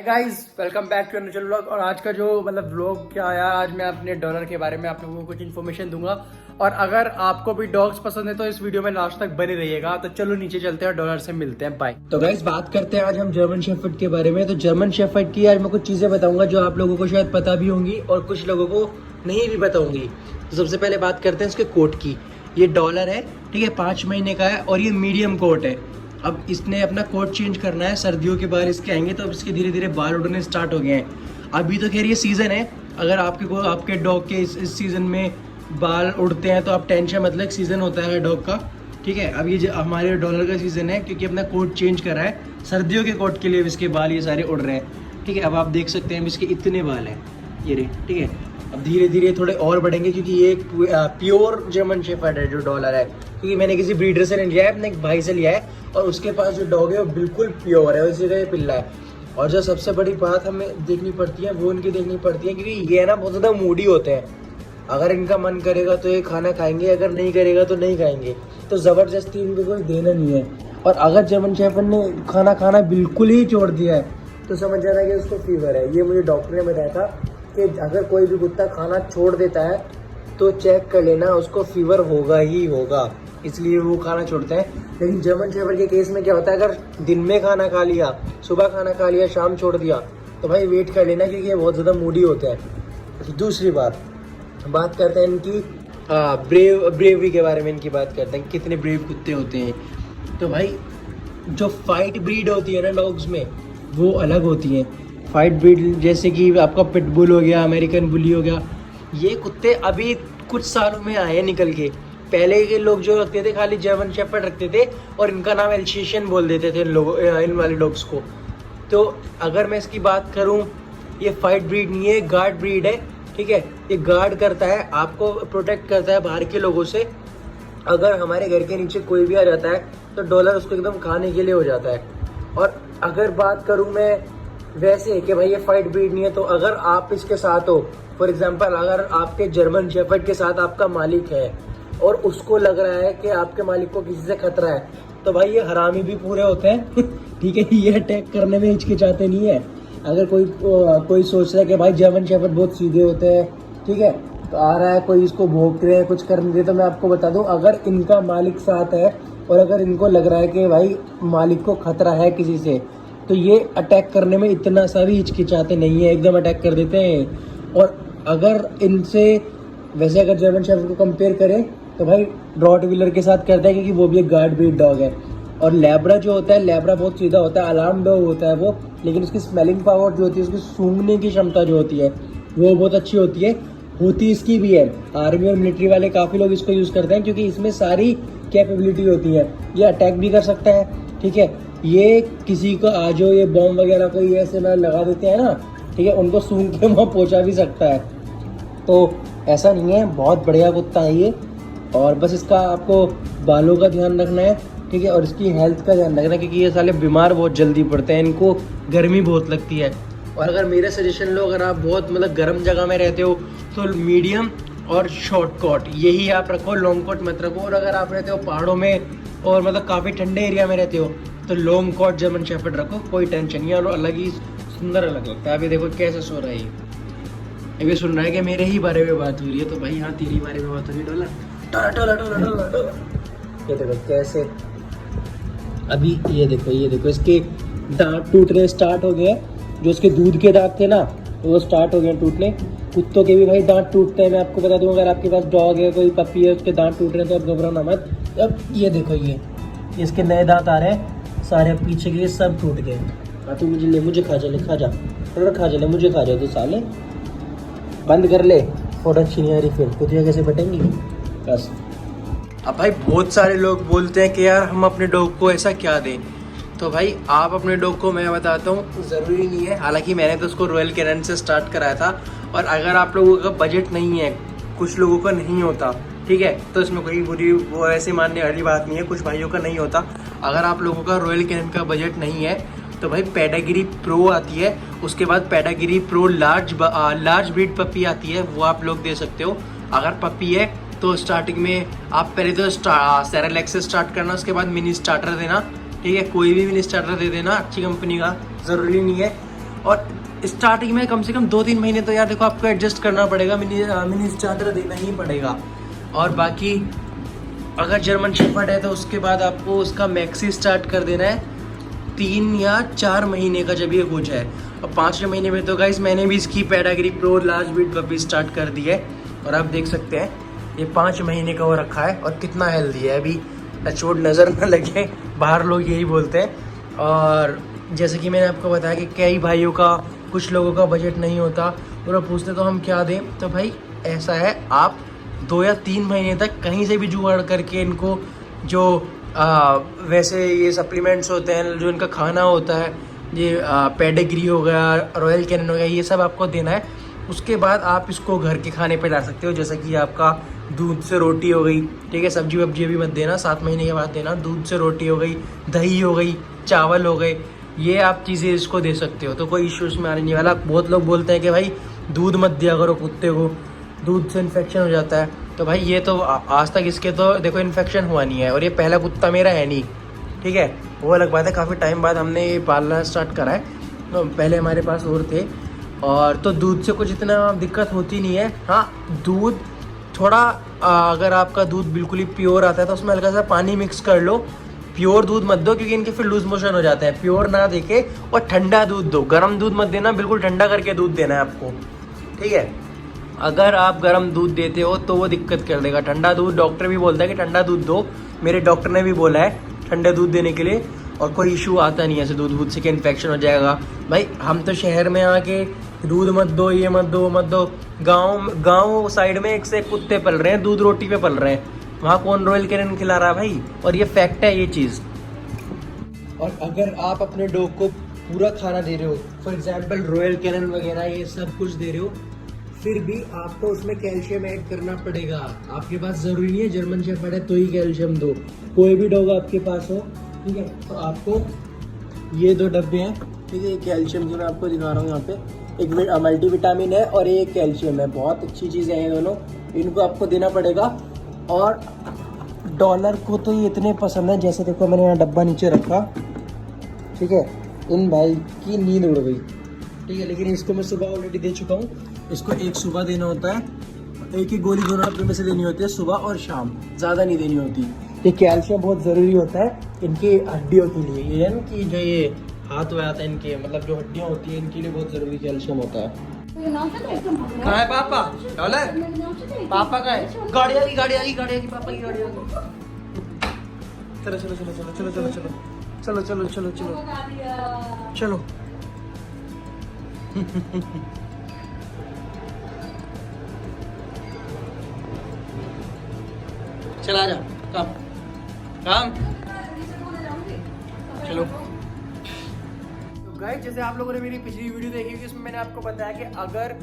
Guys welcome back to another vlog. और आज का जो व्लॉग क्या आया, आज मैं अपने डॉलर के बारे में आप लोगों को कुछ इन्फॉर्मेशन दूंगा। और अगर आपको भी डॉग्स पसंद है तो इस वीडियो में लास्ट तक बने रहिएगा। तो चलो नीचे चलते हैं और डॉलर से मिलते हैं। बाय। तो गाइस बात करते हैं आज हम जर्मन शेफर्ड के बारे में। तो जर्मन शेफर्ड की आज मैं कुछ चीजें बताऊंगा जो आप लोगों को शायद पता भी होंगी और कुछ लोगों को नहीं भी पता होंगी। तो सबसे पहले बात करते हैं इसके कोट की। ये डॉलर है, ठीक है, 5 महीने का है और ये मीडियम कोट है। अब इसने अपना कोट चेंज करना है, सर्दियों के बाहर इसके आएंगे तो अब इसके धीरे धीरे बाल उड़ने स्टार्ट हो गए हैं। अभी तो खैर ये सीज़न है, अगर आपके डॉग के इस सीज़न में बाल उड़ते हैं तो आप टेंशन मतलब एक सीज़न होता है डॉग का, ठीक है। अब ये हमारे डॉलर का सीज़न है क्योंकि अपना कोट चेंज करा है, सर्दियों के कोट के लिए इसके बाल ये सारे उड़ रहे हैं, ठीक है। अब आप देख सकते हैं इसके इतने बाल हैं ये रे, ठीक है। अब धीरे धीरे थोड़े और बढ़ेंगे क्योंकि ये एक प्योर जर्मन शेफर्ड है जो डॉलर है, क्योंकि मैंने किसी ब्रीडर से नहीं लिया है, अपने एक भाई से लिया है और उसके पास जो डॉग है वो बिल्कुल प्योर है, उसी का ये पिल्ला है। और जो सबसे बड़ी बात हमें देखनी पड़ती है वो उनकी देखनी पड़ती है क्योंकि ये ना बहुत ज़्यादा मूडी होते हैं। अगर इनका मन करेगा तो ये खाना खाएंगे, अगर नहीं करेगा तो नहीं खाएंगे। तो ज़बरदस्ती इनको कोई देना नहीं है। और अगर जर्मन शेफर्ड ने खाना खाना बिल्कुल ही छोड़ दिया है तो समझ जाना कि उसको फीवर है। ये मुझे डॉक्टर ने बताया था कि अगर कोई भी कुत्ता खाना छोड़ देता है तो चेक कर लेना, उसको फीवर होगा ही होगा, इसलिए वो खाना छोड़ते हैं। लेकिन जर्मन शेफर्ड के केस में क्या होता है, अगर दिन में खाना खा लिया, सुबह खाना खा लिया, शाम छोड़ दिया तो भाई वेट कर लेना क्योंकि ये बहुत ज़्यादा मूडी होते हैं। दूसरी बात करते हैं इनकी ब्रेवरी के बारे में। इनकी बात करते हैं कितने ब्रेव कुत्ते होते हैं। तो भाई जो फाइट ब्रीड होती है ना डॉग्स में वो अलग होती है। फाइट ब्रीड जैसे कि आपका पिटबुल हो गया, अमेरिकन बुली हो गया, ये कुत्ते अभी कुछ सालों में आए हैं निकल के। पहले के लोग जो रखते थे खाली जर्मन शेफर्ड रखते थे और इनका नाम एल्सेशियन बोल देते थे इन वाले डॉग्स को। तो अगर मैं इसकी बात करूं, ये फाइट ब्रीड नहीं है, गार्ड ब्रीड है, ठीक है। ये गार्ड करता है, आपको प्रोटेक्ट करता है बाहर के लोगों से। अगर हमारे घर के नीचे कोई भी आ जाता है तो डॉलर उसको एकदम खाने के लिए हो जाता है। और अगर बात करूं मैं वैसे कि भाई ये फाइट ब्रीड नहीं है, तो अगर आप इसके साथ हो, फॉर एग्जांपल अगर आपके जर्मन शेफर्ड के साथ आपका मालिक है और उसको लग रहा है कि आपके मालिक को किसी से खतरा है, तो भाई ये हरामी भी पूरे होते हैं ठीक है। ये अटैक करने में हिचकिचाते नहीं है। अगर कोई सोच रहा है कि भाई जर्मन शेफर्ड बहुत सीधे होते हैं, ठीक है, तो आ रहा है कोई इसको भोंक रहे हैं, कुछ करने दे, तो मैं आपको बता दूं अगर इनका मालिक साथ है और अगर इनको लग रहा है कि भाई मालिक को खतरा है किसी से, तो ये अटैक करने में इतना सा भी हिचकिचाते नहीं है, एकदम अटैक कर देते हैं। और अगर इनसे वैसे अगर जर्मन शेफर्ड को कंपेयर करें तो भाई रॉटवीलर के साथ करता है क्योंकि वो भी एक गार्ड ब्रीड डॉग है। और लैब्रा जो होता है, लैब्रा बहुत सीधा होता है, अलार्म डॉग होता है वो, लेकिन उसकी स्मेलिंग पावर जो होती है, उसकी सूंघने की क्षमता जो होती है वो बहुत अच्छी होती है। होती इसकी भी है, आर्मी और मिलिट्री वाले काफ़ी लोग इसको यूज़ करते हैं क्योंकि इसमें सारी कैपेबिलिटी होती है। ये अटैक भी कर सकता है, ठीक है। ये किसी को आ जाओ ये बॉम्ब वगैरह कोई ऐसे ना लगा देते हैं ना, ठीक है, उनको सूंघ के वहाँ पहुँचा भी सकता है। तो ऐसा नहीं है, बहुत बढ़िया कुत्ता है ये। और बस इसका आपको बालों का ध्यान रखना है, ठीक है, और इसकी हेल्थ का ध्यान रखना है क्योंकि ये साले बीमार बहुत जल्दी पड़ते हैं, इनको गर्मी बहुत लगती है। और अगर मेरे सजेशन लो, अगर आप बहुत गर्म जगह में रहते हो तो मीडियम और शॉर्ट कोट यही आप रखो, लॉन्ग कोट मत रखो। और अगर आप रहते हो पहाड़ों में और काफ़ी ठंडे एरिया में रहते हो तो लॉन्ग कोट जर्मन शेफर्ड रखो, कोई टेंशन नहीं है। और अलग ही सुंदर अलग लगता है। अभी देखो कैसे सो रहा है ये, अभी सुन रहा है कि मेरे ही बारे में बात हो रही है, तो भाई हाँ तेरी बारे में बात हो रही है। डॉलर ये देखो कैसे, अभी ये देखो इसके दांत टूटने स्टार्ट हो गए। जो उसके दूध के दांत थे ना वो स्टार्ट हो गए टूटने। कुत्तों के भी भाई दांत टूटते हैं, मैं आपको बता दूं। अगर आपके पास डॉग है, कोई पपी है, उसके दांत टूट रहे हैं तो आप घबराना मत। अब ये देखो ये इसके नए दांत आ रहे हैं, सारे पीछे के सब टूट गए। हाँ तो मुझे खा जा मुझे खा जा, तो साले बंद कर ले, फोटो अच्छी नहीं आ रही फिर कुतिया कैसे बटेंगी बस। अब भाई बहुत सारे लोग बोलते हैं कि यार हम अपने डॉग को ऐसा क्या दें, तो भाई आप अपने डॉग को, मैं बताता हूँ, ज़रूरी नहीं है। हालांकि मैंने तो उसको रॉयल कैनन से स्टार्ट कराया था। और अगर आप लोगों का बजट नहीं है, कुछ लोगों का नहीं होता, ठीक है, तो इसमें कोई बुरी वो ऐसे मानने वाली बात नहीं है, कुछ भाइयों का नहीं होता। अगर आप लोगों का रॉयल कैनन का बजट नहीं है तो भाई पेडागिरी प्रो आती है, उसके बाद पेडागिरी प्रो लार्ज ब्रीड पपी आती है, वो आप लोग दे सकते हो। अगर पपी है तो स्टार्टिंग में आप पहले तो सेरेलैक्स से स्टार्ट करना, उसके बाद मिनी स्टार्टर देना, ठीक है, कोई भी मिनी स्टार्टर दे देना अच्छी कंपनी का, ज़रूरी नहीं है। और स्टार्टिंग में कम से कम 2-3 महीने तो यार देखो आपको एडजस्ट करना पड़ेगा, मिनी स्टार्टर देना ही पड़ेगा। और बाकी अगर जर्मन शेफर्ड है तो उसके बाद आपको उसका मैक्सी स्टार्ट कर देना है 3 या 4 महीने का जब ये हो जाए। और 5वें महीने में तो गाइस मैंने भी इसकी pedigree pro large breed puppy start कर दी है। और आप देख सकते हैं ये 5 महीने का हो रखा है और कितना हेल्दी है, अभी टचवुड नज़र न लगे, बाहर लोग यही बोलते हैं। और जैसे कि मैंने आपको बताया कि कई भाइयों का, कुछ लोगों का बजट नहीं होता और वो पूछते तो हम क्या दें, तो भाई ऐसा है आप 2 या 3 महीने तक कहीं से भी जुगाड़ करके इनको जो वैसे ये सप्लीमेंट्स होते हैं, जो इनका खाना होता है, ये पेडिग्री हो गया, रॉयल कैनन हो गया, ये सब आपको देना है। उसके बाद आप इसको घर के खाने पे ला सकते हो, जैसा कि आपका दूध से रोटी हो गई, ठीक है, सब्जी वब्जी भी मत देना, 7 महीने के बाद देना। दूध से रोटी हो गई, दही हो गई, चावल हो गए, ये आप चीज़ें इसको दे सकते हो, तो कोई इशू इसमें आने नहीं वाला। बहुत लोग बोलते हैं कि भाई दूध मत दिया करो कुत्ते को, दूध से इन्फेक्शन हो जाता है, तो भाई ये तो आज तक इसके तो देखो इन्फेक्शन हुआ नहीं है। और ये पहला कुत्ता मेरा है नहीं, ठीक है, वो अलग बात है, काफ़ी टाइम बाद हमने ये पालना स्टार्ट करा है, तो पहले हमारे पास और थे। और तो दूध से कुछ इतना दिक्कत होती नहीं है। हाँ, दूध थोड़ा अगर आपका दूध बिल्कुल ही प्योर आता है तो उसमें हल्का सा पानी मिक्स कर लो, प्योर दूध मत दो क्योंकि इनके फिर लूज मोशन हो जाते हैं। प्योर ना देके और ठंडा दूध दो, गर्म दूध मत देना, बिल्कुल ठंडा करके दूध देना है आपको, ठीक है। अगर आप गर्म दूध देते हो तो वो दिक्कत कर देगा। ठंडा दूध, डॉक्टर भी बोलता है कि ठंडा दूध दो, मेरे डॉक्टर ने भी बोला है ठंडा दूध देने के लिए, और कोई इशू आता नहीं है ऐसे दूध से कि इन्फेक्शन हो जाएगा। भाई हम तो शहर में आके दूध मत दो, ये मत दो, मत दो, गाँव साइड में एक से एक कुत्ते पल रहे हैं, दूध रोटी पे पल रहे हैं, वहाँ कौन रॉयल कैनन खिला रहा है भाई, और ये फैक्ट है ये चीज़। और अगर आप अपने डॉग को पूरा खाना दे रहे हो, फॉर एग्जाम्पल रॉयल कैनन वगैरह ये सब कुछ दे रहे हो, फिर भी आपको उसमें कैल्शियम ऐड करना पड़ेगा। आपके पास ज़रूरी नहीं है जर्मन शेफर्ड है तो ही कैल्शियम दो, कोई भी डॉग आपके पास हो, ठीक है, तो आपको ये 2 डब्बे हैं, ठीक है, कैल्शियम की मैं आपको दिखा रहा हूँ यहाँ पे, एक मल्टीविटामिन है और एक कैल्शियम है, बहुत अच्छी चीज़ें हैं दोनों, इनको आपको देना पड़ेगा। और डॉलर को तो ये इतने पसंद है, जैसे देखो मैंने यहाँ डब्बा नीचे रखा, ठीक है, इन भाई की नींद उड़ गई, ठीक है, लेकिन इसको मैं सुबह ऑलरेडी दे चुका हूँ। इसको एक सुबह देना होता है, एक ही गोली दोनों डब्बे में से देनी होती है, सुबह और शाम, ज़्यादा नहीं देनी होती। ये कैल्शियम बहुत ज़रूरी होता है इनकी हड्डियों के लिए, ये है ना कि जो ये हाथ में आता है इनके, मतलब जो हड्डियाँ होती है इनके लिए बहुत ज़रूरी कैल्शियम होता है। कहाँ है पापा? डॉलर पापा का है, गाड़ी आ गई पापा की गाड़ी आ गई। चलो चलो चलो चलो चलो चलो चलो चलो चलो चलो चलो चलो चला जा, काम चलो। गाइस जैसे आप लोगों ने मेरी पिछली वीडियो देखी होगी, उसमें मैंने आपको बताया कि अगर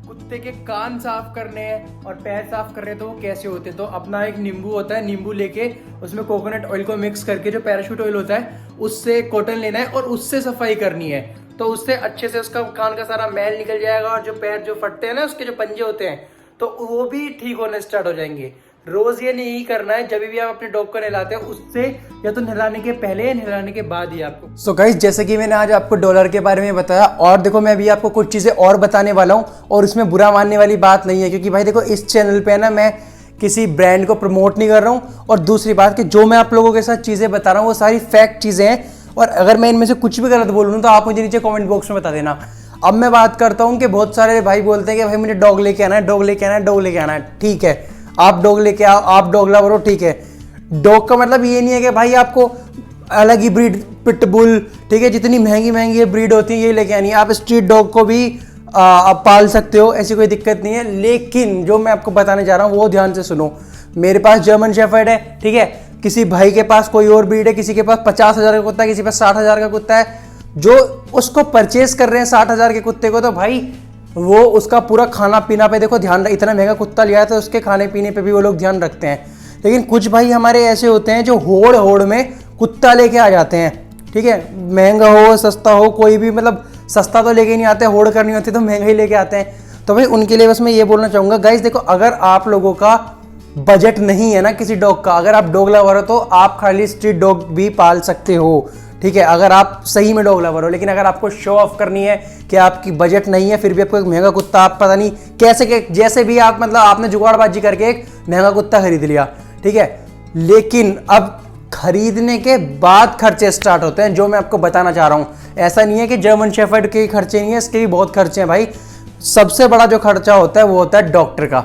कुत्ते के कान साफ करने हैं और पैर साफ करने हैं तो वो कैसे होते हैं। तो अपना एक नींबू होता है, नींबू लेके उसमें कोकोनट ऑयल को मिक्स करके, जो पैराशूट ऑयल होता है उससे कॉटन लेना है और उससे सफाई करनी है, तो उससे अच्छे से उसका कान का सारा मैल निकल जाएगा और जो पैर जो फटते हैं ना, उसके जो पंजे होते हैं, तो वो भी ठीक होने स्टार्ट हो जाएंगे। रोज ये नहीं करना है, जब भी आप अपने डॉग को नहलाते हैं उससे या तो नहलाने के पहले या नहलाने के बाद ही आपको। सो गाइस जैसे कि मैंने आज आपको डॉलर के बारे में बताया, और देखो मैं अभी आपको कुछ चीजें और बताने वाला हूँ, और उसमें बुरा मानने वाली बात नहीं है, क्योंकि भाई देखो इस चैनल पे ना मैं किसी ब्रांड को प्रमोट नहीं कर रहा हूँ, और दूसरी बात कि जो मैं आप लोगों के साथ चीजें बता रहा हूँ वो सारी फैक्ट चीजें हैं, और अगर मैं इनमें से कुछ भी गलत बोलूँ तो आप मुझे नीचे कॉमेंट बॉक्स में बता देना। अब मैं बात करता हूँ कि बहुत सारे भाई बोलते हैं कि भाई मुझे डॉग लेके आना है, डॉग लेके आना है, डॉग लेके आना है, ठीक है, आप डॉग लेके आओ, आप डॉग लवर हो, ठीक है। डॉग का मतलब ये नहीं है कि भाई आपको अलग ही ब्रीड, पिटबुल, ठीक है, जितनी महंगी महंगी ब्रीड होती है ये लेके आनी है, आप स्ट्रीट डॉग को भी आप पाल सकते हो, ऐसी कोई दिक्कत नहीं है। लेकिन जो मैं आपको बताने जा रहा हूँ वो ध्यान से सुनो। मेरे पास जर्मन शेफर्ड है, ठीक है, किसी भाई के पास कोई और ब्रीड है, किसी के पास 50,000 का कुत्ता है, किसी के पास 60,000 का कुत्ता है, जो उसको परचेज कर रहे हैं 60,000 के कुत्ते को, तो भाई वो उसका पूरा खाना पीना पे देखो ध्यान, इतना महंगा कुत्ता लिया है तो उसके खाने पीने पे भी वो लोग ध्यान रखते हैं। लेकिन कुछ भाई हमारे ऐसे होते हैं जो होड़ होड़ में कुत्ता लेके आ जाते हैं, ठीक है, महंगा हो सस्ता हो, कोई भी, मतलब सस्ता तो लेके नहीं आते, होड़ करनी होती तो महंगा ही लेके आते हैं। तो भाई उनके लिए बस मैं ये बोलना चाहूँगा गाइस, देखो अगर आप लोगों का बजट नहीं है ना किसी डॉग का, अगर आप डॉग लवर हो तो आप खाली स्ट्रीट डॉग भी पाल सकते हो, ठीक है, अगर आप सही में डॉग लवर हो। लेकिन अगर आपको शो ऑफ करनी है कि आपकी बजट नहीं है, फिर भी आपको एक महंगा कुत्ता, आप पता नहीं कैसे के जैसे भी आप मतलब आपने जुगाड़बाजी करके एक महंगा कुत्ता खरीद लिया, ठीक है, लेकिन अब खरीदने के बाद खर्चे स्टार्ट होते हैं, जो मैं आपको बताना चाह रहा हूँ। ऐसा नहीं है कि जर्मन शेफर्ड के खर्चे नहीं है, इसके भी बहुत खर्चे हैं भाई। सबसे बड़ा जो खर्चा होता है वो होता है डॉक्टर का।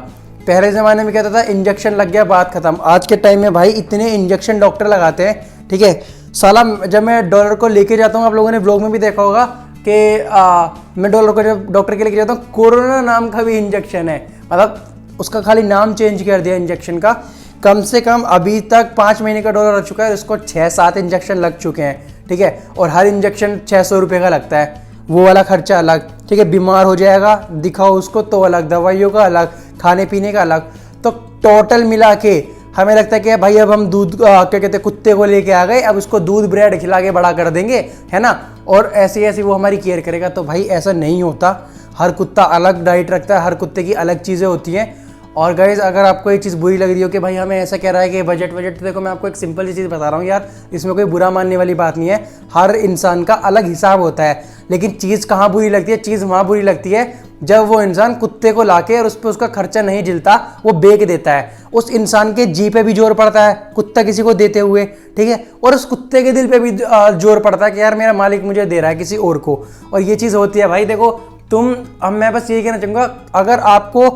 पहले ज़माने में कहता था इंजेक्शन लग गया बात खत्म, आज के टाइम में भाई इतने इंजेक्शन डॉक्टर लगाते हैं, ठीक है। साला जब मैं डॉलर को लेके जाता हूँ, आप लोगों ने व्लॉग में भी देखा होगा कि मैं डॉलर को जब डॉक्टर के लेके जाता हूँ, कोरोना नाम का भी इंजेक्शन है, मतलब उसका खाली नाम चेंज कर दिया इंजेक्शन का। कम से कम अभी तक 5 महीने का डॉलर हो चुका है, उसको 6-7 इंजेक्शन लग चुके हैं, ठीक है, और हर इंजेक्शन 600 रुपये का लगता है, वो वाला खर्चा अलग, ठीक है। बीमार हो जाएगा, दिखाओ उसको तो अलग, दवाइयों का अलग, खाने पीने का अलग। तो टोटल मिला के हमें लगता है कि भाई अब हम दूध क्या कहते हैं कुत्ते को लेके आ गए, अब उसको दूध ब्रेड खिला के बड़ा कर देंगे, है ना, और ऐसी ऐसी वो हमारी केयर करेगा। तो भाई ऐसा नहीं होता, हर कुत्ता अलग डाइट रखता है, हर कुत्ते की अलग चीज़ें होती हैं। और गाइज अगर आपको ये चीज़ बुरी लग रही हो कि भाई हमें ऐसा कह रहा है कि बजट, तो देखो मैं आपको एक सिंपल सी चीज़ बता रहा हूँ यार, इसमें कोई बुरा मानने वाली बात नहीं है, हर इंसान का अलग हिसाब होता है। लेकिन चीज़ कहाँ बुरी लगती है, चीज़ वहाँ बुरी लगती है जब वो इंसान कुत्ते को लाके और उस पर उसका खर्चा नहीं झेलता, वो बेच देता है, उस इंसान के जी पे भी जोर पड़ता है कुत्ता किसी को देते हुए, ठीक है, और उस कुत्ते के दिल पे भी जोर पड़ता है कि यार मेरा मालिक मुझे दे रहा है किसी और को, और ये चीज़ होती है भाई। देखो अब मैं बस यही कहना चाहूँगा, अगर आपको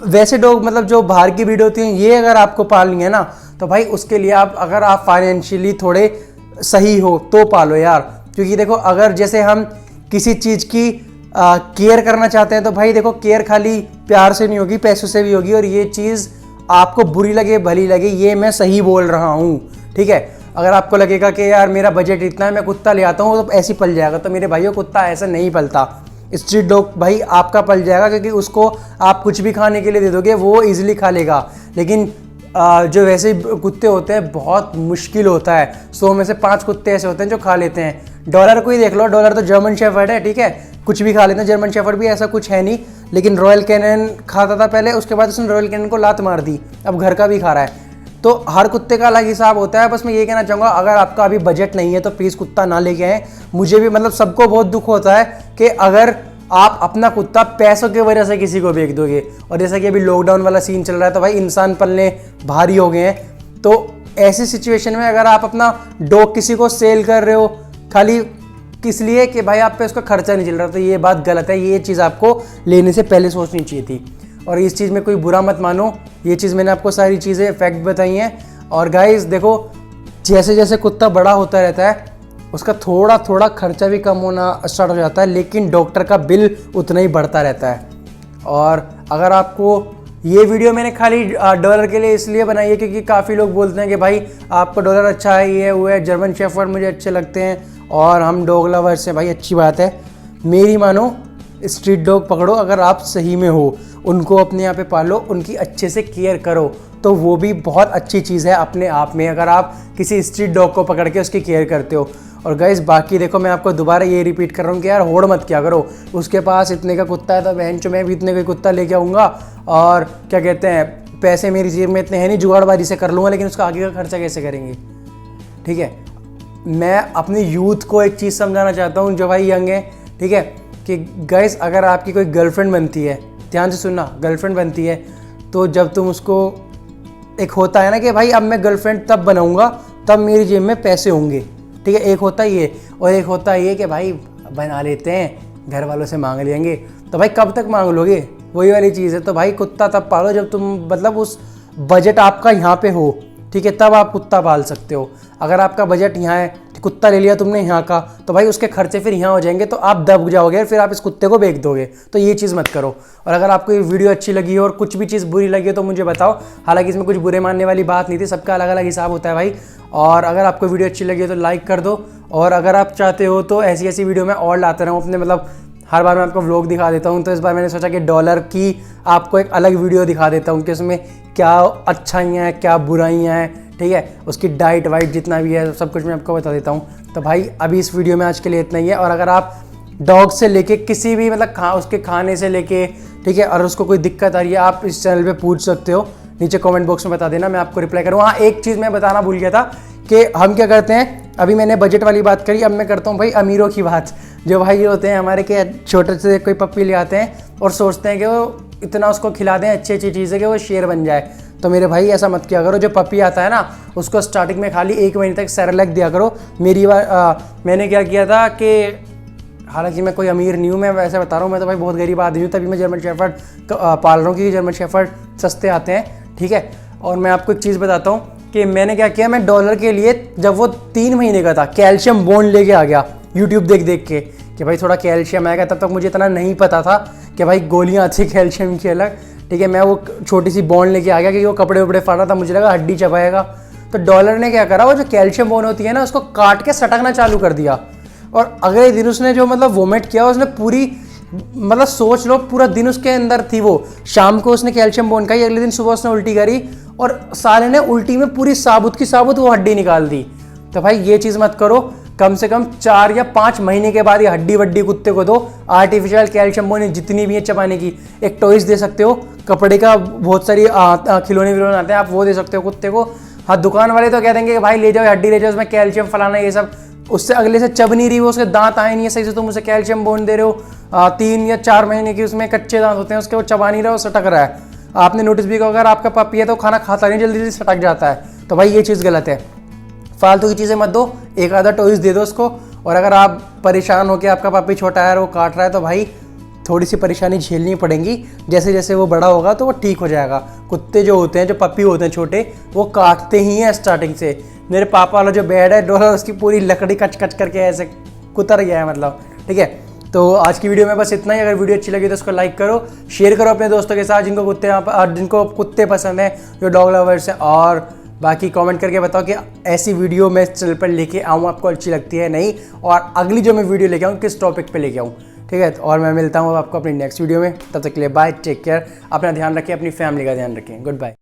वैसे डॉग मतलब जो बाहर की ब्रीड होती हैं ये अगर आपको पालनी है ना, तो भाई उसके लिए अगर आप फाइनेंशियली थोड़े सही हो तो पालो यार। क्योंकि देखो अगर जैसे हम किसी चीज़ की केयर करना चाहते हैं, तो भाई देखो केयर खाली प्यार से नहीं होगी, पैसों से भी होगी। और ये चीज़ आपको बुरी लगे भली लगे, ये मैं सही बोल रहा हूँ, ठीक है। अगर आपको लगेगा कि यार मेरा बजट इतना है, मैं कुत्ता ले आता हूँ तो ऐसे ही पल जाएगा, तो मेरे भाइयों कुत्ता ऐसा नहीं पलता। स्ट्रीट डॉग भाई आपका पल जाएगा, क्योंकि उसको आप कुछ भी खाने के लिए दे दोगे वो इजीली खा लेगा। लेकिन जो वैसे कुत्ते होते हैं बहुत मुश्किल होता है, 100 में से 5 कुत्ते ऐसे होते हैं जो खा लेते हैं। डॉलर को ही देख लो, डॉलर तो जर्मन शेफर्ड है, ठीक है, कुछ भी खा लेते हैं। जर्मन शेफर्ड भी ऐसा कुछ है नहीं, लेकिन रॉयल कैनन खाता था पहले, उसके बाद उसने रॉयल कैनन को लात मार दी, अब घर का भी खा रहा है। तो हर कुत्ते का अलग हिसाब होता है। बस मैं ये कहना चाहूँगा, अगर आपका अभी बजट नहीं है तो प्लीज़ कुत्ता ना लेके आएँ। मुझे भी मतलब सबको बहुत दुख होता है कि अगर आप अपना कुत्ता पैसों की वजह से किसी को बेच दोगे। और जैसा कि अभी लॉकडाउन वाला सीन चल रहा है, तो भाई इंसान पलने भारी हो गए हैं। तो ऐसी सिचुएशन में अगर आप अपना डॉग किसी को सेल कर रहे हो खाली किस लिए कि भाई आप पे उसका खर्चा नहीं चल रहा, तो ये बात गलत है। ये चीज़ आपको लेने से पहले सोचनी चाहिए थी। और इस चीज़ में कोई बुरा मत मानो, ये चीज़ मैंने आपको सारी चीज़ें फैक्ट बताई हैं। और गाइस देखो, जैसे जैसे कुत्ता बड़ा होता रहता है उसका थोड़ा थोड़ा खर्चा भी कम होना स्टार्ट हो जाता है, लेकिन डॉक्टर का बिल उतना ही बढ़ता रहता है। और अगर आपको ये वीडियो मैंने खाली डॉलर के लिए इसलिए बनाई है क्योंकि काफ़ी लोग बोलते हैं कि भाई आपको डॉलर अच्छा है, ये हुआ है, जर्मन शेफर्ड मुझे अच्छे लगते हैं और हम डॉग लवर्स हैं। भाई अच्छी बात है, मेरी मानो स्ट्रीट डॉग पकड़ो अगर आप सही में हो, उनको अपने यहाँ पे पालो, उनकी अच्छे से केयर करो, तो वो भी बहुत अच्छी चीज़ है अपने आप में, अगर आप किसी स्ट्रीट डॉग को पकड़ के उसकी केयर करते हो। और गाइस बाकी देखो, मैं आपको दोबारा ये रिपीट कर रहा हूँ कि यार होड़ मत क्या करो, उसके पास इतने का कुत्ता है तो बहन चो मैं भी इतने का कुत्ता लेके आऊँगा, और क्या कहते हैं पैसे मेरी जेब में इतने हैं नहीं, जुगाड़बाजी से कर लूँगा, लेकिन उसका आगे का खर्चा कैसे करेंगे, ठीक है। मैं अपनी यूथ को एक चीज़ समझाना चाहता हूँ जो भाई यंग है, ठीक है, कि गाइस अगर आपकी कोई गर्लफ्रेंड बनती है, ध्यान से सुनना, गर्लफ्रेंड बनती है तो जब तुम उसको, एक होता है ना कि भाई अब मैं गर्लफ्रेंड तब बनाऊँगा तब मेरी जेब में पैसे होंगे, ठीक है, एक होता है ये। और एक होता है ये कि भाई बना लेते हैं, घर वालों से मांग लेंगे, तो भाई कब तक मांग लोगे, वही वाली चीज़ है। तो भाई कुत्ता तब पालो जब तुम मतलब उस बजट आपका यहाँ पे हो, ठीक है, तब आप कुत्ता पाल सकते हो। अगर आपका बजट यहाँ है, कुत्ता ले लिया तुमने यहाँ का, तो भाई उसके खर्चे फिर यहाँ हो जाएंगे, तो आप दब जाओगे, फिर आप इस कुत्ते को बेच दोगे। तो ये चीज़ मत करो। और अगर आपको ये वीडियो अच्छी लगी हो और कुछ भी चीज़ बुरी लगी हो तो मुझे बताओ, हालांकि इसमें कुछ बुरे मानने वाली बात नहीं थी, सबका अलग अलग हिसाब होता है भाई। और अगर आपको वीडियो अच्छी लगी हो तो लाइक कर दो, और अगर आप चाहते हो तो ऐसी ऐसी वीडियो मैं और लाते रहूँ अपने, मतलब हर बार मैं आपको व्लॉग दिखा देता हूँ, तो इस बार मैंने सोचा कि डॉलर की आपको एक अलग वीडियो दिखा देता हूँ कि उसमें क्या अच्छाइयाँ हैं क्या बुराइयाँ हैं, ठीक है, उसकी डाइट वाइट जितना भी है सब कुछ मैं आपको बता देता हूँ। तो भाई अभी इस वीडियो में आज के लिए इतना ही है। और अगर आप डॉग से लेके किसी भी मतलब उसके खाने से लेके ठीक है। और उसको कोई दिक्कत आ रही है आप इस चैनल पे पूछ सकते हो, नीचे कमेंट बॉक्स में बता देना, मैं आपको रिप्लाई करूँ। हाँ, एक चीज़ मैं बताना भूल गया था कि हम क्या करते हैं, अभी मैंने बजट वाली बात करी, अब मैं करता हूँ भाई अमीरों की बात। जो भाई होते हैं हमारे के छोटे से कोई पप्पी ले आते हैं और सोचते हैं कि वो इतना उसको खिला दें अच्छी अच्छी चीज़ें कि वो शेर बन जाए। तो मेरे भाई ऐसा मत किया करो। जो पपी आता है ना उसको स्टार्टिंग में खाली 1 महीने तक सेरेलैक दिया करो। मैंने क्या किया था कि हालांकि मैं कोई अमीर नहीं हूँ, मैं वैसे बता रहा हूँ, मैं तो भाई बहुत गरीब आदमी हूँ, तभी मैं जर्मन शेफर्ड पाल रहा हूँ क्योंकि जर्मन शेफर्ड सस्ते आते हैं, ठीक है। और मैं आपको एक चीज़ बताता हूँ कि मैंने क्या किया, मैं डॉलर के लिए जब वो 3 महीने का था कैल्शियम बोन लेके आ गया यूट्यूब देख देख के कि भाई थोड़ा कैल्शियम आएगा। तब तक मुझे इतना नहीं पता था कि भाई गोलियाँ आती है कैल्शियम की अलग, ठीक है। मैं वो छोटी सी बोन लेके आ गया क्योंकि वो कपड़े वपड़े फाड़ रहा था, मुझे लगा हड्डी चबाएगा। तो डॉलर ने क्या करा, वो जो कैल्शियम बोन होती है ना उसको काट के सटकना चालू कर दिया। और अगले दिन उसने जो मतलब वोमिट किया, उसने पूरी मतलब सोच लो पूरा दिन उसके अंदर थी वो। शाम को उसने कैल्शियम बोन खाई, अगले दिन सुबह उसने उल्टी करी और साले ने उल्टी में पूरी साबुत की साबुत वो हड्डी निकाल दी। तो भाई ये चीज़ मत करो, कम से कम 4 या 5 महीने के बाद ये हड्डी वड्डी कुत्ते को दो। आर्टिफिशियल कैल्शियम बोन जितनी भी है चबाने की, एक टॉयज दे सकते हो, कपड़े का बहुत सारी खिलौने विलौने आते हैं, आप वो दे सकते हो कुत्ते को। हाँ, दुकान वाले तो कह देंगे कि भाई ले जाओ हड्डी ले जाओ, उसमें कैल्शियम फलाना ये सब, उससे अगले से चब नहीं रही वो, उसके दांत आए नहीं है सही से, तुम उसे कैल्शियम बोन दे रहे हो। 3 या 4 महीने की उसमें कच्चे दांत होते हैं उसके, वो चबा नहीं रहा, वो सटक रहा है। आपने नोटिस भी किया, अगर आपका पपी है तो खाना खाता नहीं, जल्दी जल्दी सटक जाता है। तो भाई ये चीज़ गलत है, फालतू की चीज़ें मत दो, एक आधा टॉयज दे दो उसको। और अगर आप परेशान हो के आपका पपी छोटा है और वो काट रहा है तो भाई थोड़ी सी परेशानी झेलनी पड़ेगी, जैसे जैसे वो बड़ा होगा तो वो ठीक हो जाएगा। कुत्ते जो होते हैं, जो पपी होते हैं छोटे, वो काटते ही हैं स्टार्टिंग से। मेरे पापा वाला जो बेड है डॉलर, उसकी पूरी लकड़ी कच कच करके ऐसे कुतर गया है मतलब, ठीक है। तो आज की वीडियो में बस इतना ही। अगर वीडियो अच्छी लगी तो उसको लाइक करो, शेयर करो अपने दोस्तों के साथ जिनको कुत्ते पसंद हैं, जो डॉग लवर्स हैं। और बाकी कमेंट करके बताओ कि ऐसी वीडियो मैं चैनल पर लेके आऊँ, आपको अच्छी लगती है नहीं, और अगली जो मैं वीडियो लेके आऊँ किस टॉपिक पे लेके आऊँ, ठीक है। और मैं मिलता हूँ आपको अपनी नेक्स्ट वीडियो में, तब तक के लिए बाय, टेक केयर, अपना ध्यान रखें, अपनी फैमिली का ध्यान रखें, गुड बाय।